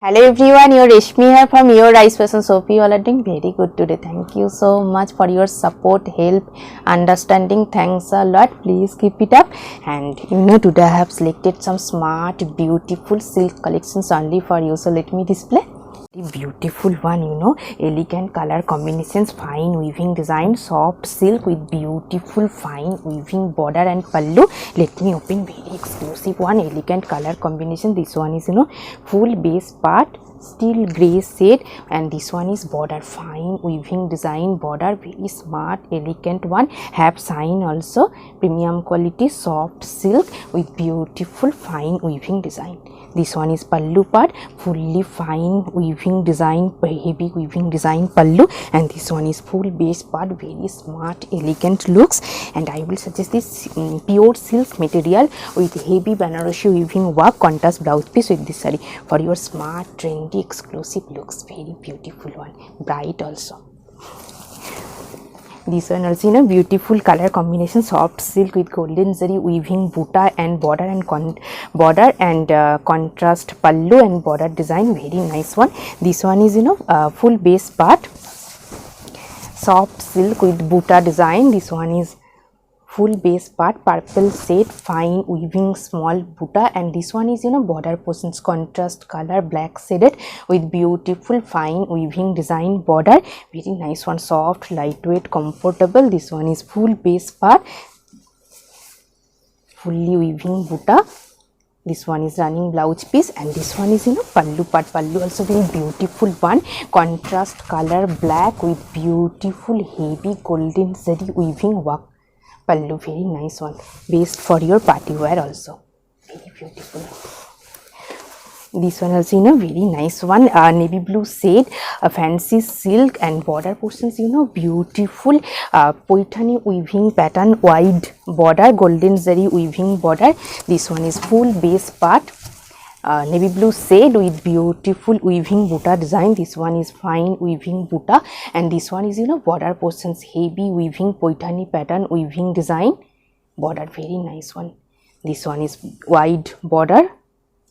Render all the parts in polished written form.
Hello everyone, your Reshmi here from Your Rice Fashion. Hope you all are doing very good today. Thank you so much for your support, help, understanding. Thanks a lot. Please keep it up. And today I have selected some smart, beautiful silk collections only for you. So let me display. Beautiful one, elegant color combinations, fine weaving design, soft silk with beautiful fine weaving border and pallu. Let me open very exclusive one, elegant color combination. This one is full base part steel gray shade, and this one is border, fine weaving design border, very smart elegant one, have sign also, premium quality soft silk with beautiful fine weaving design. This one is pallu part, fully fine weaving design, heavy weaving design pallu, and this one is full base part, very smart elegant looks. And I will suggest this pure silk material with heavy Banarasi weaving work, contrast blouse piece with this saree for your smart trendy exclusive looks. Very beautiful one, bright also. This one also in a beautiful color combination, soft silk with golden zari weaving buta and border and contrast pallu and border design, very nice one. This one is full base part, soft silk with buta design. This one is full base part, purple shade, fine weaving small buta, and this one is border portions, contrast color black shaded with beautiful fine weaving design border, very nice one, soft lightweight comfortable. This one is full base part, fully weaving buta. This one is running blouse piece, and this one is pallu part, pallu also very beautiful one, contrast color black with beautiful heavy golden zari weaving work pallu, very nice one, best for your party wear also, very beautiful. This one also very nice one, navy blue shade, fancy silk and border portions beautiful poitani weaving pattern, wide border, golden zari weaving border. This one is full base part, navy blue shade with beautiful weaving buta design. This one is fine weaving buta, and this one is border portions, heavy weaving poitani pattern weaving design border, very nice one. This one is wide border.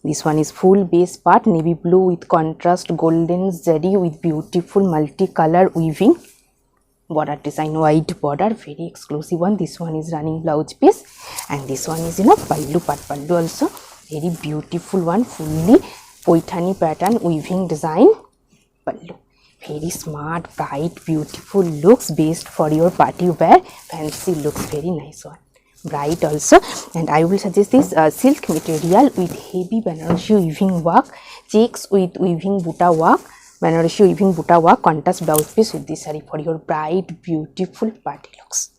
This one is full base part, navy blue with contrast golden zari with beautiful multicolor weaving border design, wide border, very exclusive one. This one is running blouse piece, and this one is pallu part, pallu also very beautiful one, fully poitani pattern weaving design pallu, very smart bright beautiful looks, best for your party wear fancy looks, very nice one, bright also. And I will suggest this silk material with heavy Banarasi weaving work, checks with weaving buta work, Banarasi weaving buta work, contrast blouse piece with this saree for your bright beautiful party looks.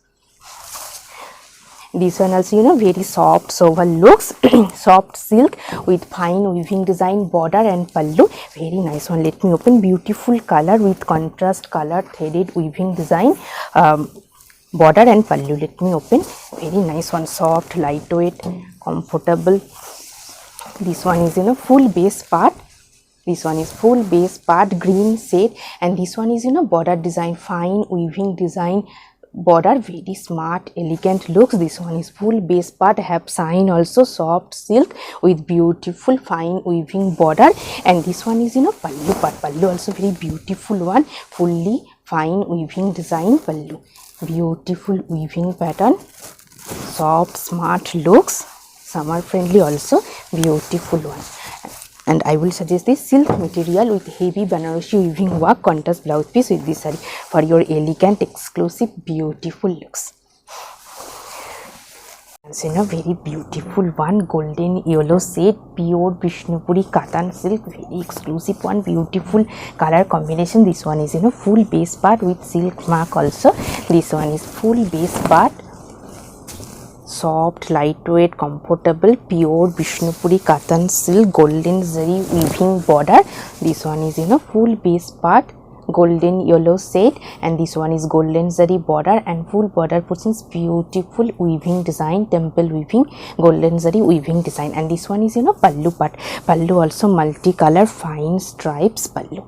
This one also very soft sober looks, soft silk with fine weaving design border and pallu, very nice one. Let me open, beautiful color with contrast color threaded weaving design border and pallu. Let me open, very nice one, soft lightweight comfortable. This one is full base part, this one is full base part green shade, and this one is border design, fine weaving design border, very smart elegant looks. This one is full base part, have sign also, soft silk with beautiful fine weaving border, and this one is pallu part, pallu also very beautiful one, fully fine weaving design pallu, beautiful weaving pattern, soft smart looks, summer friendly also, beautiful one. And I will suggest this silk material with heavy Banarasi weaving work, contrast blouse piece with this saree for your elegant exclusive beautiful looks. So very beautiful one, golden yellow shade, pure Vishnupuri cotton silk, very exclusive one, beautiful color combination. This one is full base part with silk mark also. This one is full base part, soft lightweight comfortable pure Vishnupuri cotton silk, golden zari weaving border. This one is full base part, golden yellow shade, and this one is golden zari border and full border portions, beautiful weaving design, temple weaving, golden zari weaving design. And this one is pallu part, pallu also multicolor fine stripes pallu,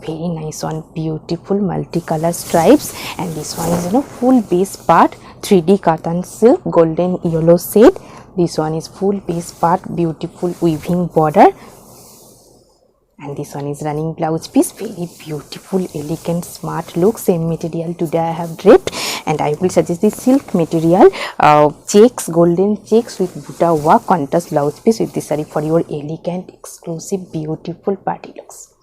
very nice one, beautiful multicolor stripes. And this one is full base part, 3D cotton silk, golden yellow shade. This one is full base part, beautiful weaving border, and this one is running blouse piece. Very beautiful, elegant, smart look. Same material today I have draped, and I will suggest this silk material, checks, golden checks with buta work contrast blouse piece with this saree for your elegant, exclusive, beautiful party looks.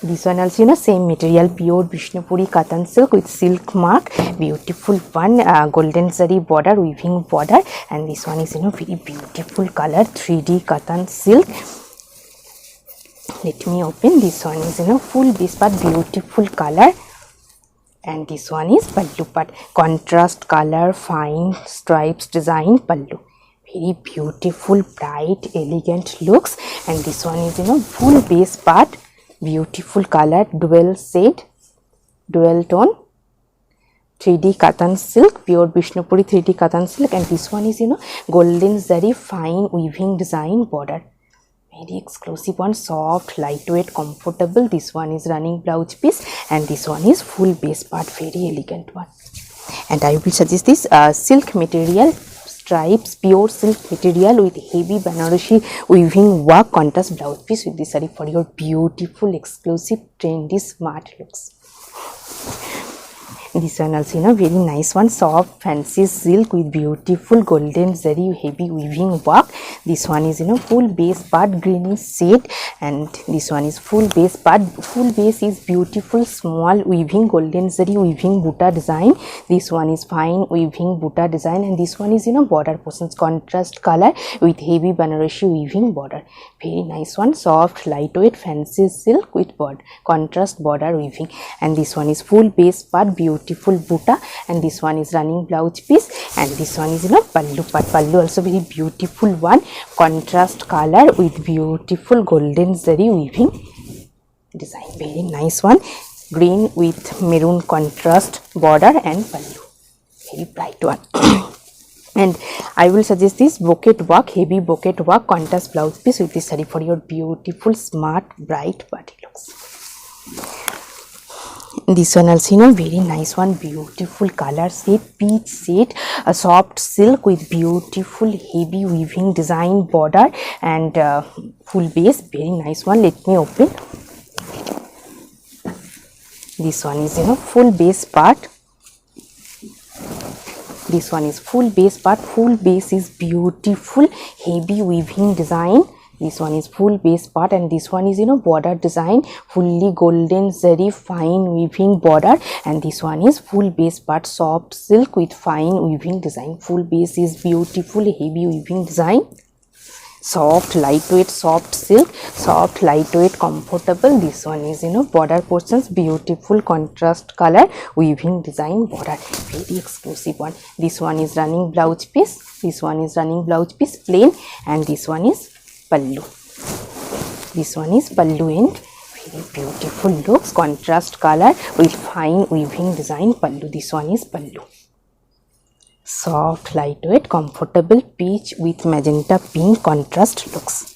This one also same material, pure Vishnupuri cotton silk with silk mark, beautiful one, golden zari border, weaving border, and this one is very beautiful color, 3D cotton silk. Let me open. This one is full base part, beautiful color, and this one is pallu part, contrast color, fine stripes design pallu. Very beautiful, bright, elegant looks, and this one is full base part, beautiful color, dual shade, dual tone, 3D cotton silk, pure Vishnupuri 3D cotton silk, and this one is golden zari fine weaving design border. Very exclusive one, soft, lightweight, comfortable. This one is running blouse piece, and this one is full base part, very elegant one. And I will suggest this silk material, stripes, pure silk material with heavy Banarasi weaving work contrast blouse piece with this saree for your beautiful, exclusive, trendy, smart looks. This one also very nice one, soft fancy silk with beautiful golden zari heavy weaving work. This one is full base part, greenish shade, and this one is full base part. Full base is beautiful small weaving golden zari weaving buta design. This one is fine weaving buta design, and this one is border portions contrast color with heavy Banarasi weaving border. Very nice one, soft lightweight fancy silk with contrast border weaving, and this one is full base part, beautiful buta, and this one is running blouse piece, and this one is pallu part. Pallu also very beautiful one, contrast color with beautiful golden zari weaving design. Very nice one, green with maroon contrast border and pallu, very bright one. And I will suggest this bouquet work, heavy bouquet work contrast blouse piece with this saree for your beautiful, smart, bright party looks. This one also very nice one, beautiful color shade, peach shade, a soft silk with beautiful heavy weaving design border and full base. Very nice one. Let me open. This one is full base part. This one is full base part. Full base is beautiful heavy weaving design. This one is full base part, and this one is border design, fully golden zari fine weaving border, and this one is full base part, soft silk with fine weaving design. Full base is beautiful heavy weaving design, soft lightweight, soft silk, soft lightweight, comfortable. This one is border portions, beautiful contrast color weaving design border, very exclusive one. This one is running blouse piece, this one is running blouse piece plain, and this one is pallu. This one is pallu and very beautiful looks, contrast color with fine weaving design pallu. This one is pallu, soft lightweight comfortable peach with magenta pink contrast looks,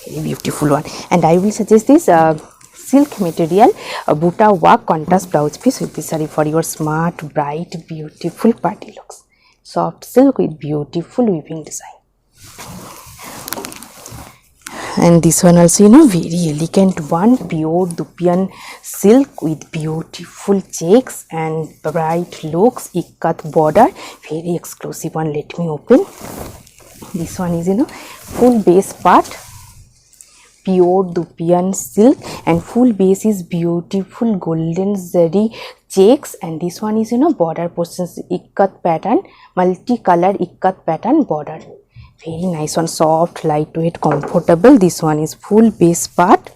very beautiful one. And I will suggest this silk material, buta work contrast blouse piece with this saree for your smart, bright, beautiful party looks. Soft silk with beautiful weaving design. And this one also very elegant one, pure Dupian silk with beautiful checks and bright looks, ikat border, very exclusive one. Let me open. This one is full base part, pure Dupian silk, and full base is beautiful golden zari checks, and this one is border portions, ikat pattern, multicolor ikat pattern border. Very nice one, soft lightweight comfortable. This one is full base part,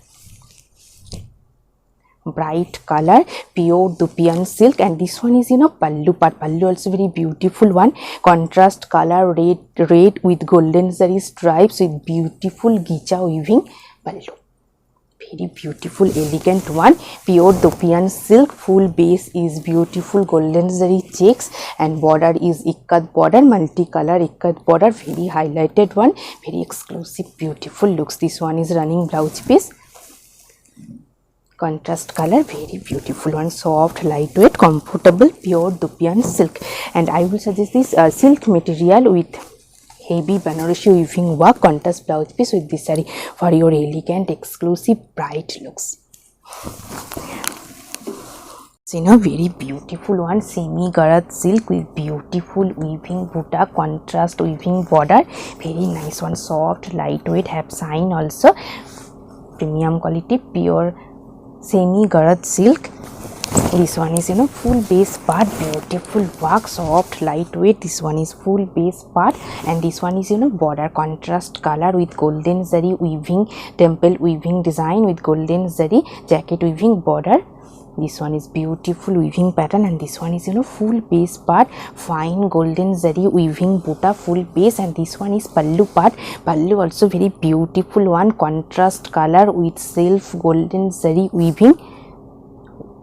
bright color, pure Dupian silk, and this one is pallu part. Pallu also very beautiful one, contrast color red with golden zari stripes with beautiful gicha weaving pallu. Very beautiful elegant one, pure Dupian silk. Full base is beautiful golden zari checks, and border is ikat border, multicolor ikat border, very highlighted one, very exclusive beautiful looks. This one is running blouse piece, contrast color, very beautiful one, soft lightweight comfortable pure Dupian silk. And I will suggest this silk material with heavy Banarasi weaving work contrast blouse piece with this saree for your elegant, exclusive, bright looks. Very beautiful one, semi garad silk with beautiful weaving butta, contrast weaving border. Very nice one, soft, lightweight, have sign also. Premium quality, pure semi garad silk. This one is full base part, beautiful work, soft, lightweight. This one is full base part, and this one is border contrast color with golden zari weaving, temple weaving design with golden zari jacket weaving border. This one is beautiful weaving pattern, and this one is full base part, fine golden zari weaving butta, full base. And this one is pallu part. Pallu also very beautiful one, contrast color with self golden zari weaving,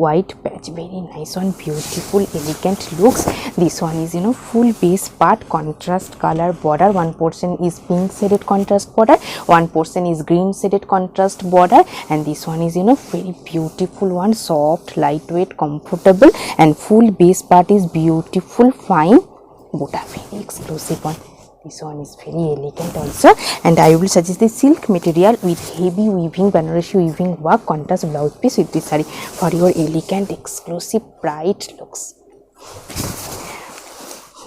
white patch, very nice one, beautiful, elegant looks. This one is full base part, contrast color border. One portion is pink shaded contrast border, one portion is green shaded contrast border, and this one is very beautiful one, soft, lightweight, comfortable, and full base part is beautiful, fine butta, very exclusive one. This one is very elegant also, and I will suggest the silk material with heavy weaving, Banarasi weaving work, contrast blouse piece with this saree for your elegant, exclusive, bright looks.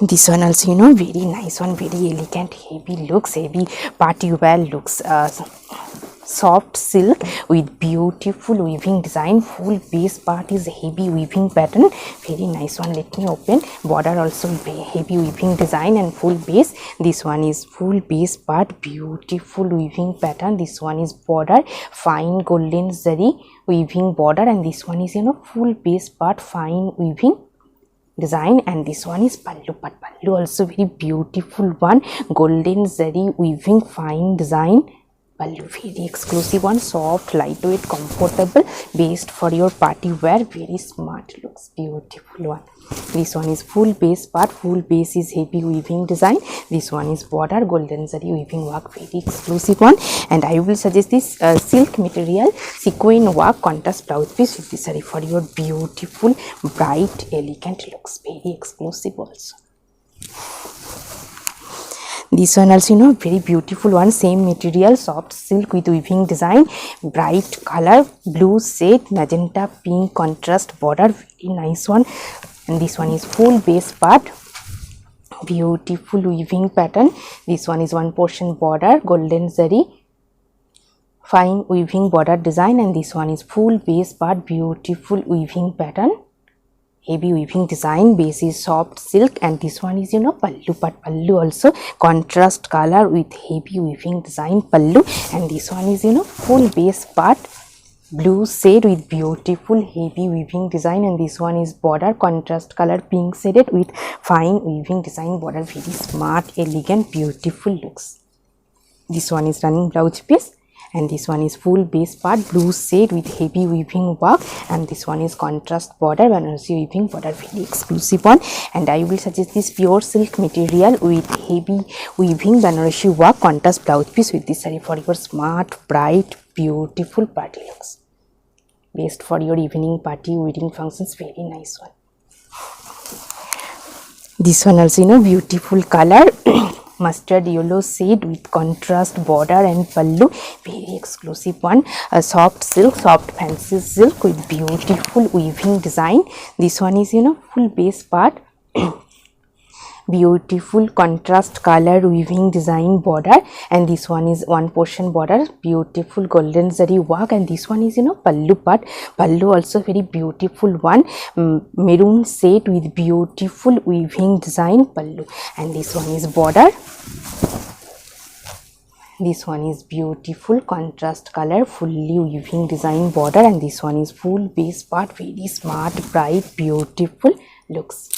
This one also very nice one, very elegant, heavy looks, heavy party wear looks. Soft silk with beautiful weaving design, full base part is heavy weaving pattern, very nice one. Let me open. Border also heavy weaving design and full base. This one is full base part, beautiful weaving pattern. This one is border, fine golden zari weaving border, and this one is full base part, fine weaving design. And this one is pallu part. Pallu also very beautiful one, golden zari weaving, fine design pallu, very exclusive one, soft, lightweight, comfortable, based for your party wear, very smart looks, beautiful one. This one is full base part, full base is heavy weaving design. This one is border, golden zari weaving work, very exclusive one. And I will suggest this silk material sequin work contrast blouse piece with this saree for your beautiful, bright, elegant looks, very exclusive also. This one also very beautiful one, same material, soft silk with weaving design, bright color, blue shade, magenta pink contrast border, very nice one. And this one is full base part, beautiful weaving pattern. This one is one portion border, golden zari fine weaving border design, and this one is full base part, beautiful weaving pattern, heavy weaving design, base is soft silk. And this one is pallu part. Pallu also contrast color with heavy weaving design pallu, and this one is full base part, blue shade with beautiful heavy weaving design, and this one is border, contrast color pink shaded with fine weaving design border, very smart, elegant, beautiful looks. This one is running blouse piece, and this one is full base part, blue shade with heavy weaving work, and this one is contrast border, Banarasi weaving border, very exclusive one. And I will suggest this pure silk material with heavy weaving, Banarasi work, contrast blouse piece with this saree for your smart, bright, beautiful party looks, based for your evening party, wedding functions, very nice one. This one also beautiful color mustard yellow shade with contrast border and pallu, very exclusive one. A soft silk, soft fancy silk with beautiful weaving design. This one is full base part, beautiful contrast color weaving design border, and this one is one portion border, beautiful golden zari work, and this one is pallu part. Pallu also very beautiful one, maroon shade with beautiful weaving design pallu, and this one is border. This one is beautiful contrast color, fully weaving design border, and this one is full base part, very smart, bright, beautiful looks,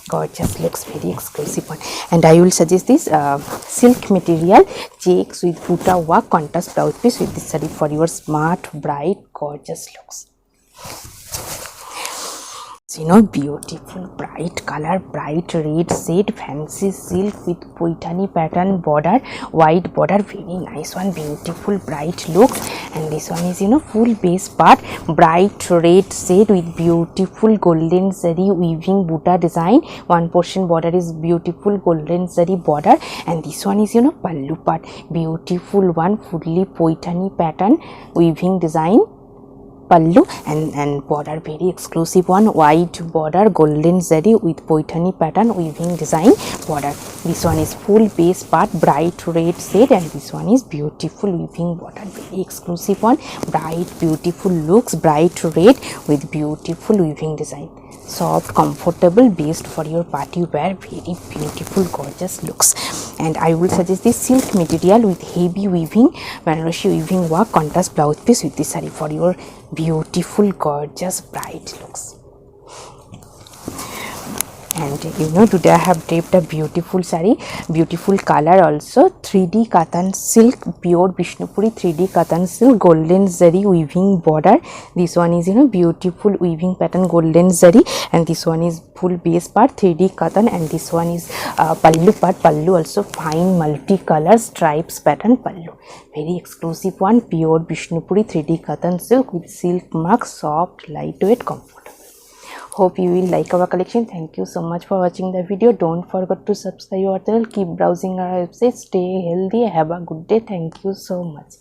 gorgeous looks, very exclusive one. And I will suggest this silk material checks with butta work, contrast blouse piece with this saree for your smart, bright, gorgeous looks. Beautiful bright color, bright red shade, fancy silk with poitani pattern border, white border, very nice one, beautiful bright looks. and this one is full base part, bright red shade with beautiful golden zari weaving buta design. One portion border is beautiful golden zari border, and this one is pallu part, beautiful one, fully poitani pattern weaving design pallu, and border very exclusive one, white border golden zari with poitani pattern weaving design border. This one is full base part, bright red shade, and this one is beautiful weaving border, very exclusive one, bright beautiful looks, bright red with beautiful weaving design, soft comfortable, best for your party wear, very beautiful gorgeous looks. And I will suggest this silk material with heavy weaving, Banarosi weaving work, contrast blouse piece with this saree for your beautiful gorgeous bright looks. And today I have draped a beautiful saree, beautiful color also, 3D cotton silk, pure Vishnupuri 3D cotton silk, golden zari weaving border. This one is beautiful weaving pattern golden zari, and this one is full base part 3D cotton, and this one is pallu part, pallu also fine multicolor stripes pattern pallu, very exclusive one, pure Vishnupuri 3D cotton silk with silk mark, soft lightweight comfortable. Hope you will like our collection. Thank you so much for watching the video. Don't forget to subscribe our channel. Keep browsing our website. Stay healthy. Have a good day. Thank you so much.